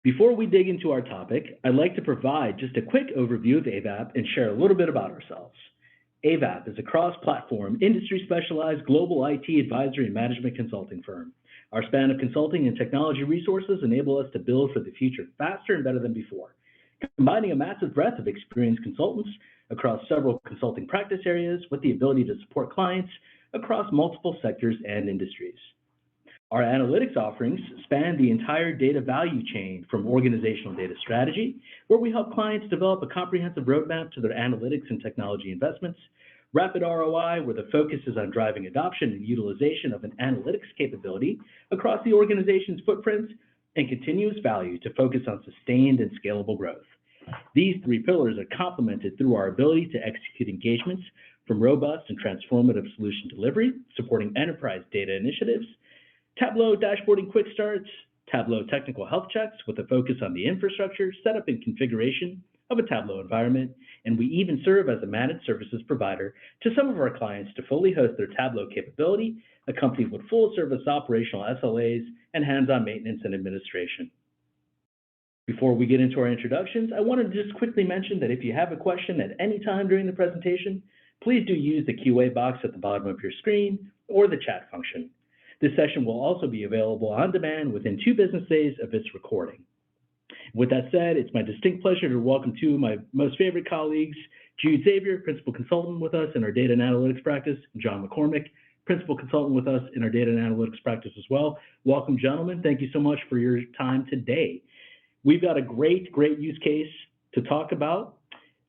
Before we dig into our topic, I'd like to provide just a quick overview of AVAP and share a little bit about ourselves. AVAP is a cross-platform, industry-specialized global IT advisory and management consulting firm. Our span of consulting and technology resources enable us to build for the future faster and better than before, combining a massive breadth of experienced consultants across several consulting practice areas with the ability to support clients across multiple sectors and industries. Our analytics offerings span the entire data value chain from organizational data strategy, where we help clients develop a comprehensive roadmap to their analytics and technology investments, rapid ROI, where the focus is on driving adoption and utilization of an analytics capability across the organization's footprint, and continuous value to focus on sustained and scalable growth. These three pillars are complemented through our ability to execute engagements from robust and transformative solution delivery, supporting enterprise data initiatives, Tableau dashboarding quick starts, Tableau technical health checks with a focus on the infrastructure, setup, and configuration of a Tableau environment, and we even serve as a managed services provider to some of our clients to fully host their Tableau capability, accompanied with full service operational SLAs and hands-on maintenance and administration. Before we get into our introductions, I wanted to just quickly mention that if you have a question at any time during the presentation, please do use the QA box at the bottom of your screen or the chat function. This session will also be available on demand within 2 business days of its recording. With that said, it's my distinct pleasure to welcome 2 of my most favorite colleagues, Jude Xavier, Principal Consultant with us in our Data and Analytics practice, and John McCormick, Principal Consultant with us in our Data and Analytics practice as well. Welcome, gentlemen. Thank you so much for your time today. We've got a great use case to talk about.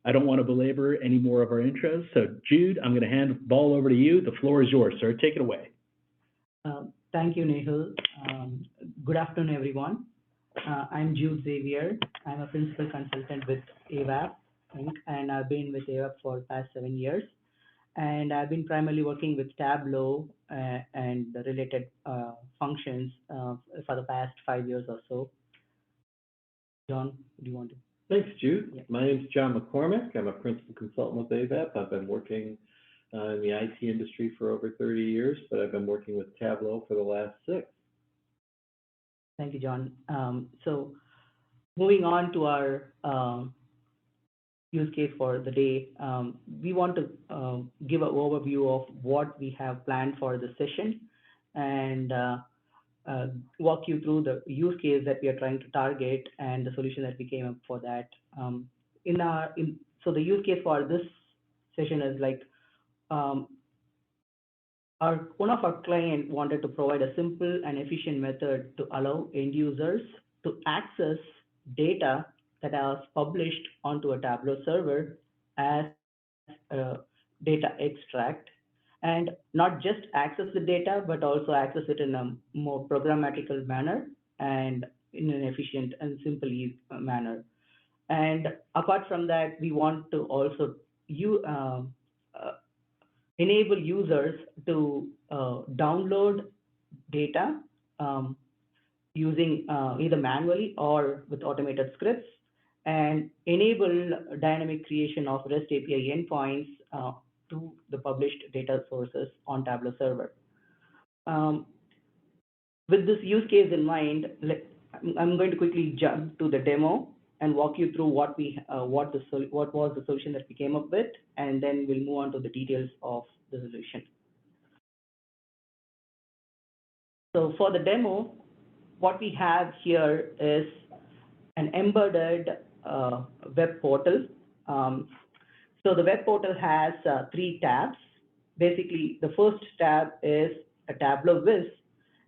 I don't want to belabor any more of our intros. So Jude, I'm going to hand the ball over to you. The floor is yours, sir. Take it away. Thank you, Nehal. Good afternoon, everyone. I'm Jude Xavier. I'm a principal consultant with AVAP, Inc., and I've been with AVAP for the past 7 years. And I've been primarily working with Tableau and the related functions for the past 5 years or so. John, do you want to? Thanks, Jude. Yeah. My name is John McCormick. I'm a principal consultant with AVAP. I've been working in the IT industry for over 30 years, but I've been working with Tableau for the last 6. Thank you, John. So moving on to our use case for the day, we want to give an overview of what we have planned for the session and walk you through the use case that we are trying to target and the solution that we came up for that. So the use case for this session is like one of our clients wanted to provide a simple and efficient method to allow end users to access data that is published onto a Tableau server as a data extract, and not just access the data, but also access it in a more programmatical manner and in an efficient and simple manner. And apart from that, we want to also enable users to download data using either manually or with automated scripts, and enable dynamic creation of REST API endpoints to the published data sources on Tableau server. With this use case in mind, I'm going to quickly jump to the demo and walk you through what was the solution that we came up with, and then we'll move on to the details of the solution. So for the demo, what we have here is an embedded web portal. So the web portal has 3 tabs. Basically, the first tab is a Tableau Viz,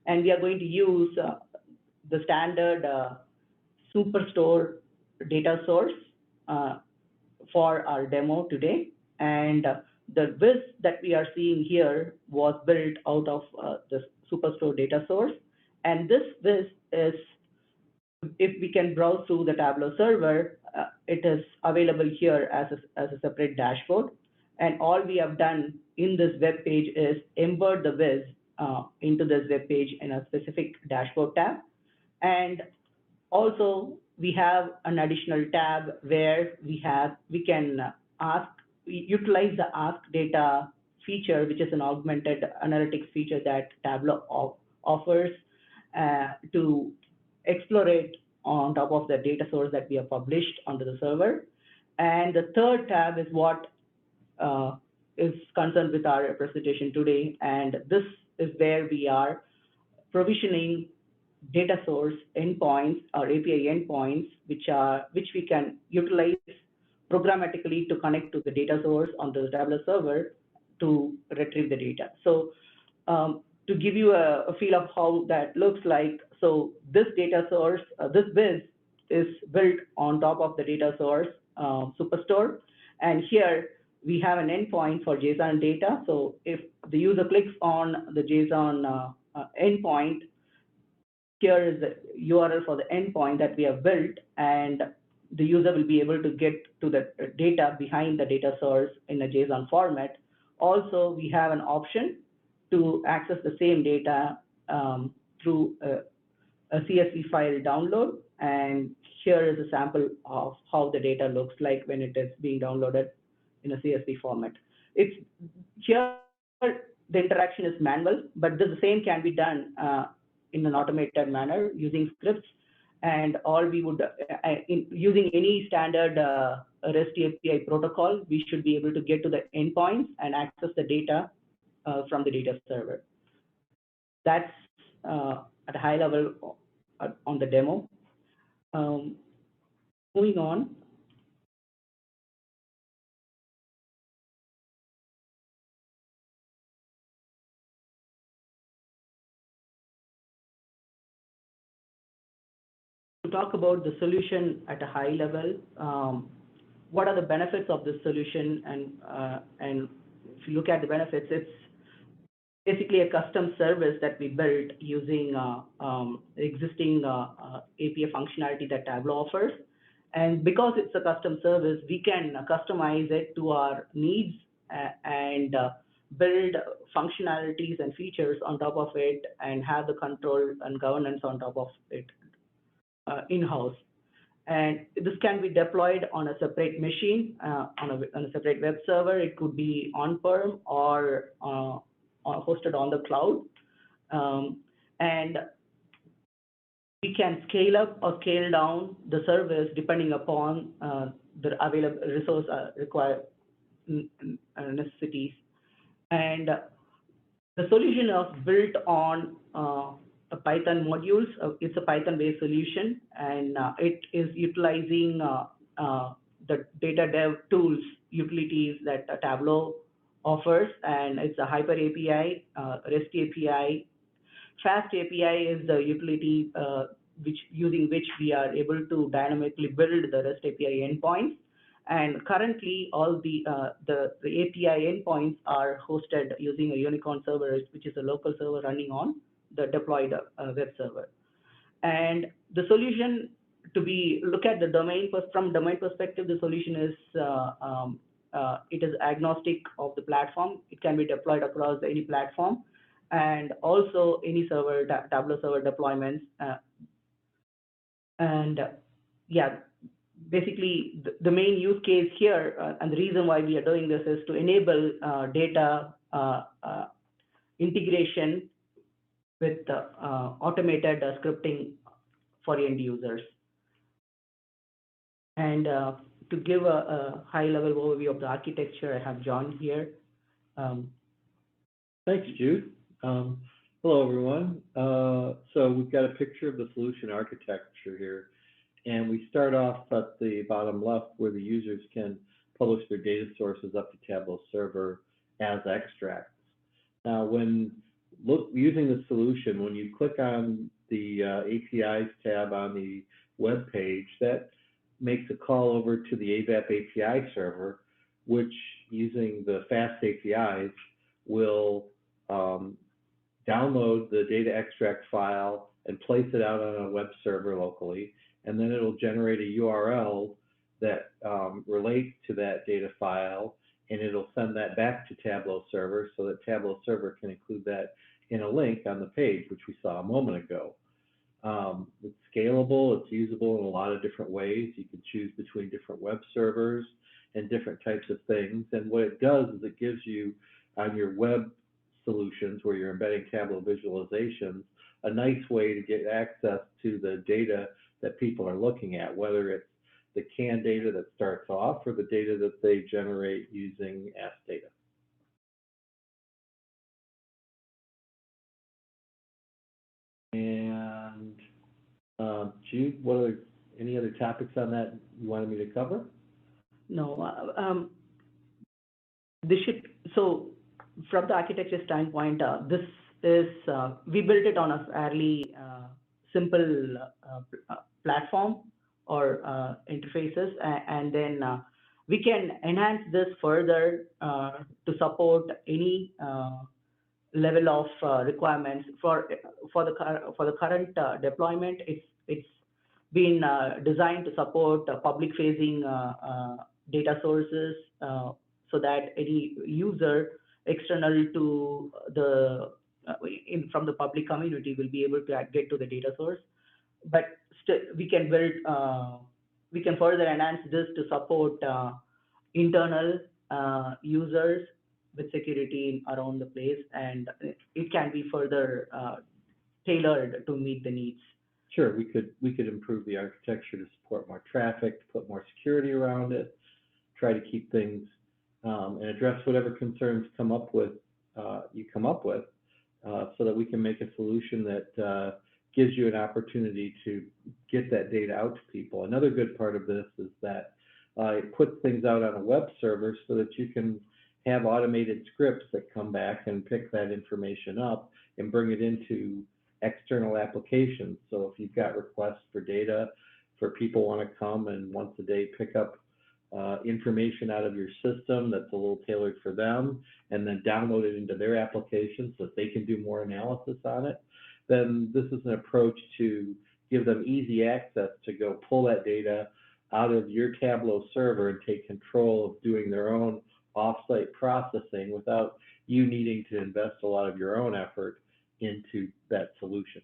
and we are going to use the standard Superstore data source for our demo today. And the Viz that we are seeing here was built out of the Superstore data source. And this Viz is, if we can browse through the Tableau server, it is available here as a separate dashboard. And all we have done in this web page is embed the Viz into this web page in a specific dashboard tab. And also, we have an additional tab where we can utilize the Ask Data feature, which is an augmented analytics feature that Tableau offers to explore on top of the data source that we have published onto the server. And the third tab is what is concerned with our presentation today, and this is where we are provisioning data source endpoints or API endpoints, which we can utilize programmatically to connect to the data source onto the Tableau server to retrieve the data. So to give you a feel of how that looks like, so this data source, this biz is built on top of the data source superstore, and here we have an endpoint for JSON data. So if the user clicks on the JSON endpoint, here is the URL for the endpoint that we have built, and the user will be able to get to the data behind the data source in a JSON format. Also, we have an option to access the same data through a CSV file download, and here is a sample of how the data looks like when it is being downloaded in a CSV format. It's here the interaction is manual, but the same can be done in an automated manner using scripts, and all we would using any standard REST API protocol, we should be able to get to the endpoints and access the data from the data server. That's at a high level on the demo. Moving on. To talk about the solution at a high level, what are the benefits of this solution? And if you look at the benefits, it's basically a custom service that we built using existing API functionality that Tableau offers. And because it's a custom service, we can customize it to our needs and build functionalities and features on top of it and have the control and governance on top of it in-house. And this can be deployed on a separate machine, on a separate web server. It could be on-prem or hosted on the cloud. And we can scale up or scale down the service depending upon the available resource required necessities. And the solution is built on a Python modules. It's a Python-based solution, and it is utilizing the data dev tools, utilities that Tableau offers, and it's a Hyper API, REST API. Fast API is the utility using which we are able to dynamically build the REST API endpoints. And currently, all the API endpoints are hosted using a Unicorn server, which is a local server running on the deployed web server. And the solution look at the domain, from domain perspective, the solution is, it is agnostic of the platform. It can be deployed across any platform and also any server, Tableau server deployments. Yeah, basically the main use case here and the reason why we are doing this is to enable data integration with automated scripting for end users. And to give a high-level overview of the architecture, I have John here. Thanks, Jude. Hello, everyone. So we've got a picture of the solution architecture here, and we start off at the bottom left where the users can publish their data sources up to Tableau server as extracts. Now, when using the solution, when you click on the APIs tab on the web page, that makes a call over to the AVAP API server, which using the fast APIs will download the data extract file and place it out on a web server locally, and then it'll generate a URL that relates to that data file, and it'll send that back to Tableau server so that Tableau server can include that in a link on the page, which we saw a moment ago. It's scalable, it's usable in a lot of different ways. You can choose between different web servers and different types of things. And what it does is it gives you, on your web solutions where you're embedding Tableau visualizations, a nice way to get access to the data that people are looking at, whether it's the canned data that starts off or the data that they generate using Ask Data. And Jude, any other topics on that you wanted me to cover? No, so from the architecture standpoint, this is, we built it on a fairly simple platform or interfaces, and then we can enhance this further to support any level of requirements for the current deployment. It's been designed to support public facing data sources, so that any user external to the from the public community will be able to get to the data source. But still, we can further enhance this to support internal users with security around the place, and it can be further tailored to meet the needs. Sure, we could improve the architecture to support more traffic, to put more security around it, try to keep things and address whatever concerns you come up with, so that we can make a solution that gives you an opportunity to get that data out to people. Another good part of this is that it puts things out on a web server so that you can have automated scripts that come back and pick that information up and bring it into external applications. So if you've got requests for data, for people want to come and once a day pick up information out of your system that's a little tailored for them, and then download it into their application so that they can do more analysis on it, then this is an approach to give them easy access to go pull that data out of your Tableau server and take control of doing their own offsite processing without you needing to invest a lot of your own effort into that solution.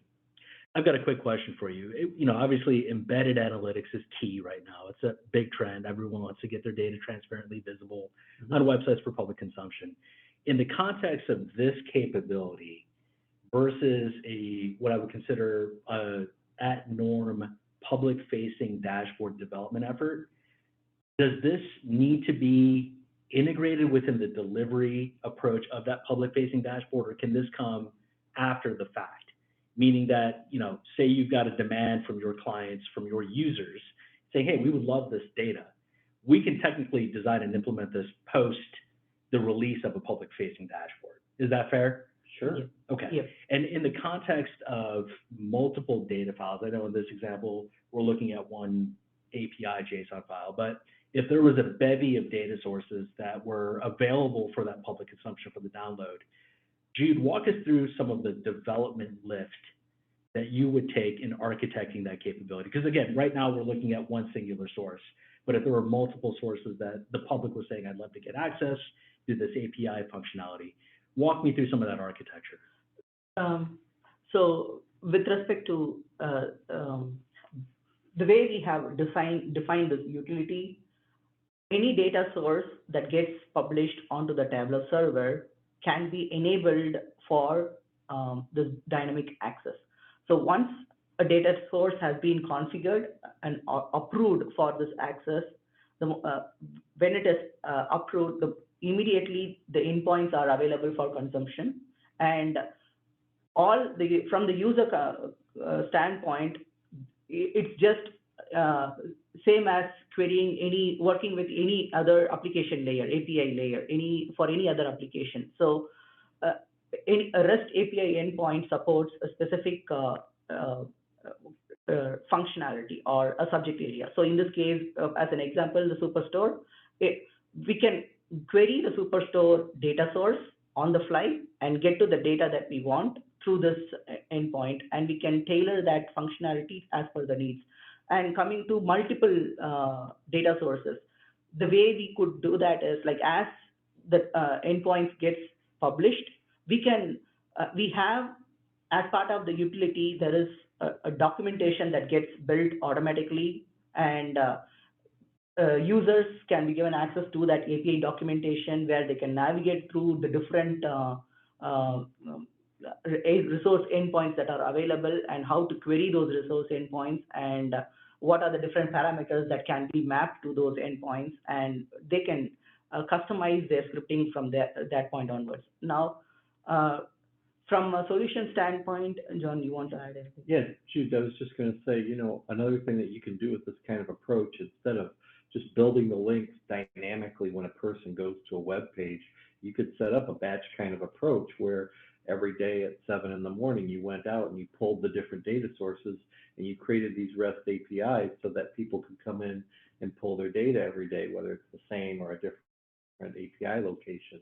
I've got a quick question for you. Obviously embedded analytics is key right now. It's a big trend. Everyone wants to get their data transparently visible on websites for public consumption. In the context of this capability versus what I would consider at norm public facing dashboard development effort, does this need to be integrated within the delivery approach of that public facing dashboard, or can this come after the fact? Meaning that, say you've got a demand from your clients, from your users, saying, hey, we would love this data. We can technically design and implement this post the release of a public facing dashboard. Is that fair? Sure. Yeah. Okay. Yeah. And in the context of multiple data files, I know in this example, we're looking at one API JSON file, but if there was a bevy of data sources that were available for that public consumption for the download, Jude, walk us through some of the development lift that you would take in architecting that capability. Because again, right now we're looking at one singular source, but if there were multiple sources that the public was saying, I'd love to get access to this API functionality, walk me through some of that architecture. So with respect to the way we have defined this utility, any data source that gets published onto the Tableau server can be enabled for this dynamic access. So once a data source has been configured and approved for this access, when it is approved, immediately the endpoints are available for consumption, and from the user standpoint, it's just same as working with any other application layer, API layer, for any other application. So a REST API endpoint supports a specific functionality or a subject area. So in this case, as an example, the Superstore, we can query the Superstore data source on the fly and get to the data that we want through this endpoint, and we can tailor that functionality as per the needs. And coming to multiple data sources, the way we could do that is like as the endpoints gets published, we have, as part of the utility, there is a documentation that gets built automatically, and users can be given access to that API documentation where they can navigate through the different resource endpoints that are available and how to query those resource endpoints, and what are the different parameters that can be mapped to those endpoints, and they can customize their scripting from that point onwards. Now, from a solution standpoint, John, you want to add anything? Yeah, Jude, I was just going to say, another thing that you can do with this kind of approach, instead of just building the links dynamically when a person goes to a web page, you could set up a batch kind of approach where every day at 7 in the morning you went out and you pulled the different data sources and you created these REST APIs so that people could come in and pull their data every day, whether it's the same or a different API location.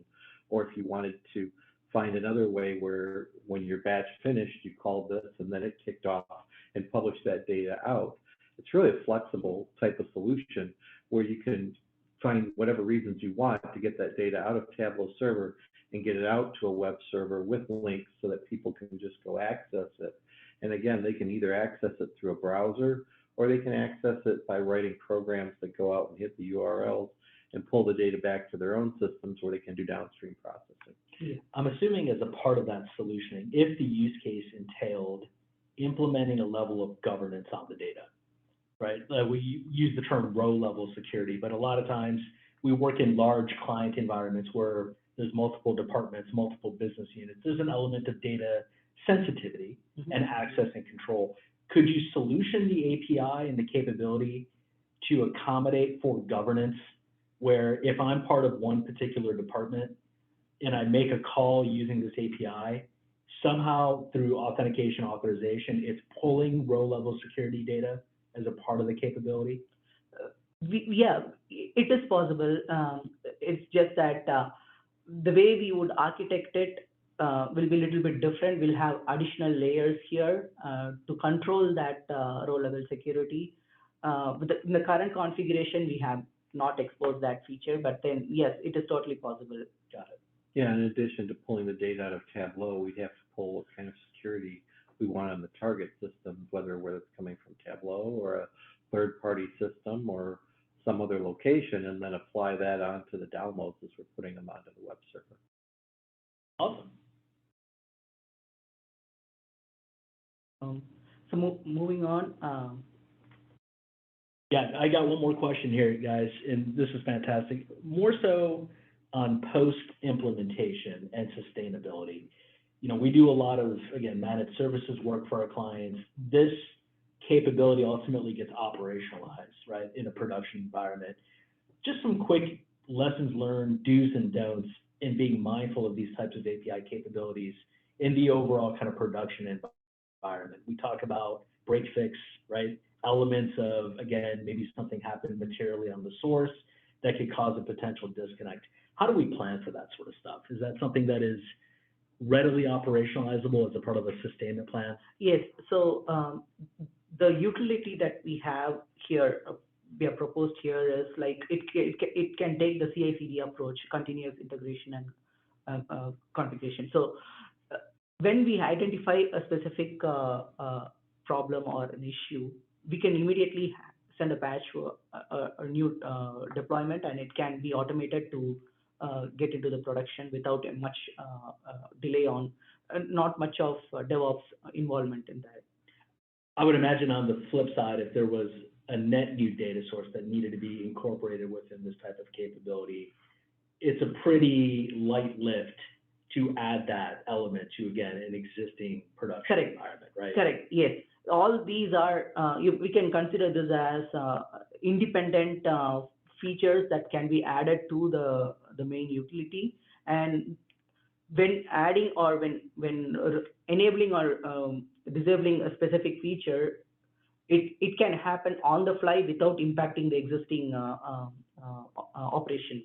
Or if you wanted to find another way where when your batch finished, you called this and then it kicked off and published that data out. It's really a flexible type of solution where you can find whatever reasons you want to get that data out of Tableau server and get it out to a web server with links so that people can just go access it. And again, they can either access it through a browser or they can access it by writing programs that go out and hit the URLs and pull the data back to their own systems where they can do downstream processing. I'm assuming as a part of that solution, if the use case entailed implementing a level of governance on the data, right? We use the term row level security, but a lot of times we work in large client environments where there's multiple departments, multiple business units. There's an element of data sensitivity and access and control. Could you solution the API and the capability to accommodate for governance, where if I'm part of one particular department and I make a call using this API, somehow through authentication authorization, it's pulling row level security data as a part of the capability? Yeah, it is possible. It's just that the way we would architect it will be a little bit different. We'll have additional layers here to control that row level security. In the current configuration, we have not exposed that feature, but then yes, it is totally possible. Got it. Yeah, in addition to pulling the data out of Tableau, we'd have to pull what kind of security we want on the target system, whether it's coming from Tableau or a third-party system or some other location, and then apply that onto the downloads as we're putting them onto the web server. Awesome. So moving on. Yeah, I got one more question here, guys, and this is fantastic. More so on post-implementation and sustainability. We do a lot of, again, managed services work for our clients. This capability ultimately gets operationalized, right, in a production environment. Just some quick lessons learned, do's and don'ts in being mindful of these types of API capabilities in the overall kind of production environment. We talk about break fix, right? Elements of, again, maybe something happened materially on the source that could cause a potential disconnect. How do we plan for that sort of stuff? Is that something that is readily operationalizable as a part of a sustainment plan? Yes. So the utility that we have here, we have proposed here, is like it can take the CI/CD approach, continuous integration and configuration. So when we identify a specific problem or an issue, we can immediately send a patch to a new deployment, and it can be automated to get into the production without much delay on, not much of DevOps involvement in that. I would imagine on the flip side, if there was a net new data source that needed to be incorporated within this type of capability, it's a pretty light lift to add that element to, again, an existing production environment, right? Correct, yes. All these are, we can consider this as independent features that can be added to the main utility. And when adding or when enabling or disabling a specific feature, it can happen on the fly without impacting the existing operations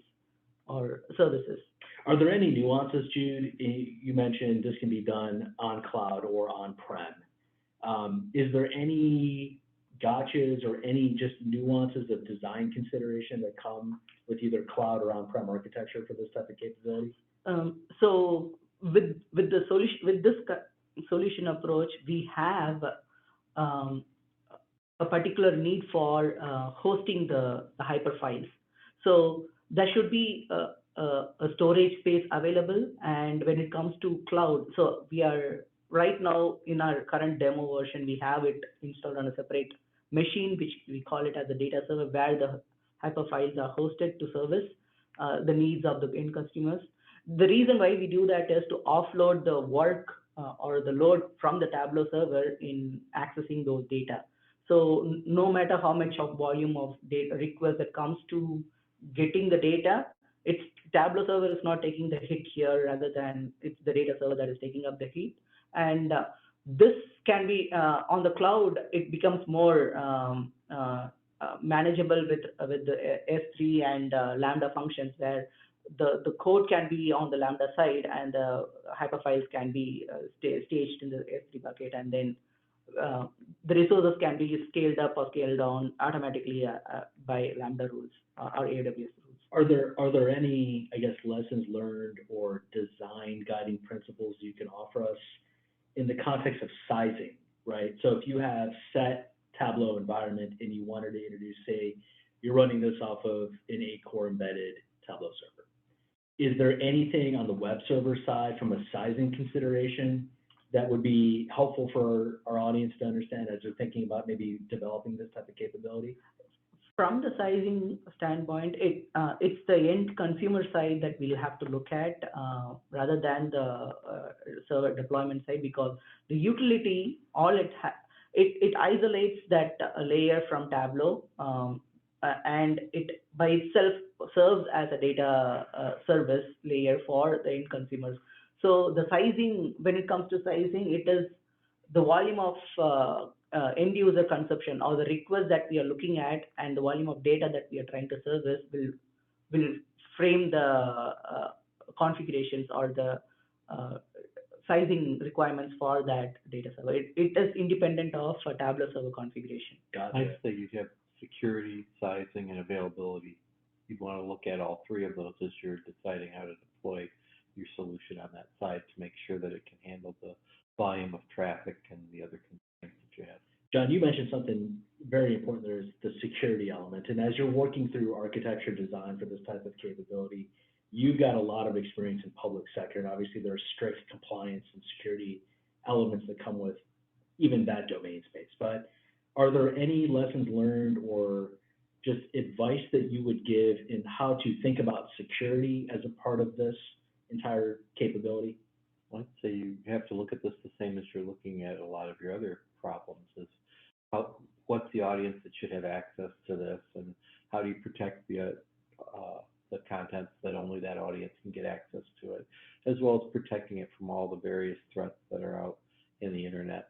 or services. Are there any nuances, Jude? You mentioned this can be done on cloud or on-prem. Is there any gotchas or any just nuances of design consideration that come with either cloud or on-prem architecture for this type of capability? So with the solution, with this solution approach, we have a particular need for hosting the hyperfiles. So there should be a storage space available. And when it comes to cloud, so we are right now in our current demo version, we have it installed on a separate machine, which we call it as a data server, where the hyperfiles are hosted to service the needs of the end consumers. The reason why we do that is to offload the work or the load from the Tableau server in accessing those data. So no matter how much of volume of data request that comes to getting the data, it's Tableau server is not taking the hit here, rather than it's the data server that is taking up the heat. And this can be on the cloud. It becomes more manageable with the S3 and Lambda functions, where the code can be on the Lambda side and the hyperfiles can be staged in the S3 bucket, and then the resources can be scaled up or scaled down automatically by Lambda rules or AWS rules. Are there any, I guess, lessons learned or design guiding principles you can offer us in the context of sizing, right? So if you have set Tableau environment and you wanted to introduce, say, you're running this off of an 8-core embedded Tableau server, is there anything on the web server side from a sizing consideration that would be helpful for our audience to understand as they're thinking about maybe developing this type of capability? From the sizing standpoint, it's the end consumer side that we'll have to look at rather than the server deployment side, because the utility, it isolates that layer from Tableau, and it by itself serves as a data service layer for the end consumers. So the sizing, when it comes to sizing, it is the volume of end user consumption or the request that we are looking at, and the volume of data that we are trying to service will frame the configurations or the sizing requirements for that data server. It is independent of a Tableau server configuration. Got I'd it. say you have security, sizing, and availability. You'd want to look at all three of those as you're deciding how to deploy your solution on that side to make sure that it can handle the volume of traffic and the other constraints that you have. John, you mentioned something very important there, is the security element. And as you're working through architecture design for this type of capability, you've got a lot of experience in public sector, and obviously there are strict compliance and security elements that come with even that domain space. But are there any lessons learned or just advice that you would give in how to think about security as a part of this entire capability? I'd say you have to look at this the same as you're looking at a lot of your other problems, is what's the audience that should have access to this, and how do you protect the contents that only that audience can get access to it, as well as protecting it from all the various threats that are out in the internet.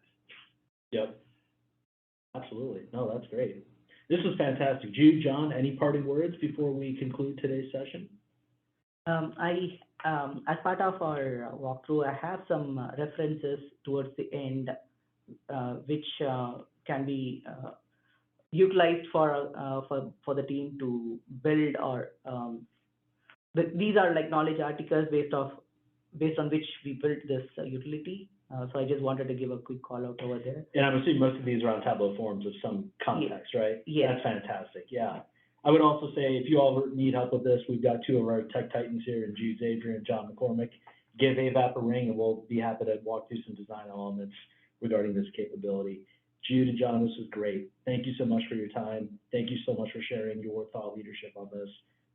Yep. Absolutely. No, that's great. This was fantastic. Jude, John, any parting words before we conclude today's session? As part of our walkthrough, I have some references towards the end, which can be utilized for the team to build, or these are like knowledge articles based on which we built this utility. So I just wanted to give a quick call out over there. And I'm assuming most of these are on Tableau forms of some context, right? Yes. That's fantastic. Yeah. I would also say, if you all need help with this, we've got two of our tech titans here, and Jude Adrian and John McCormick. Give AVAP a ring, and we'll be happy to walk through some design elements regarding this capability. Jude and John, this was great. Thank you so much for your time. Thank you so much for sharing your thought leadership on this.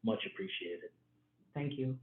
Much appreciated. Thank you.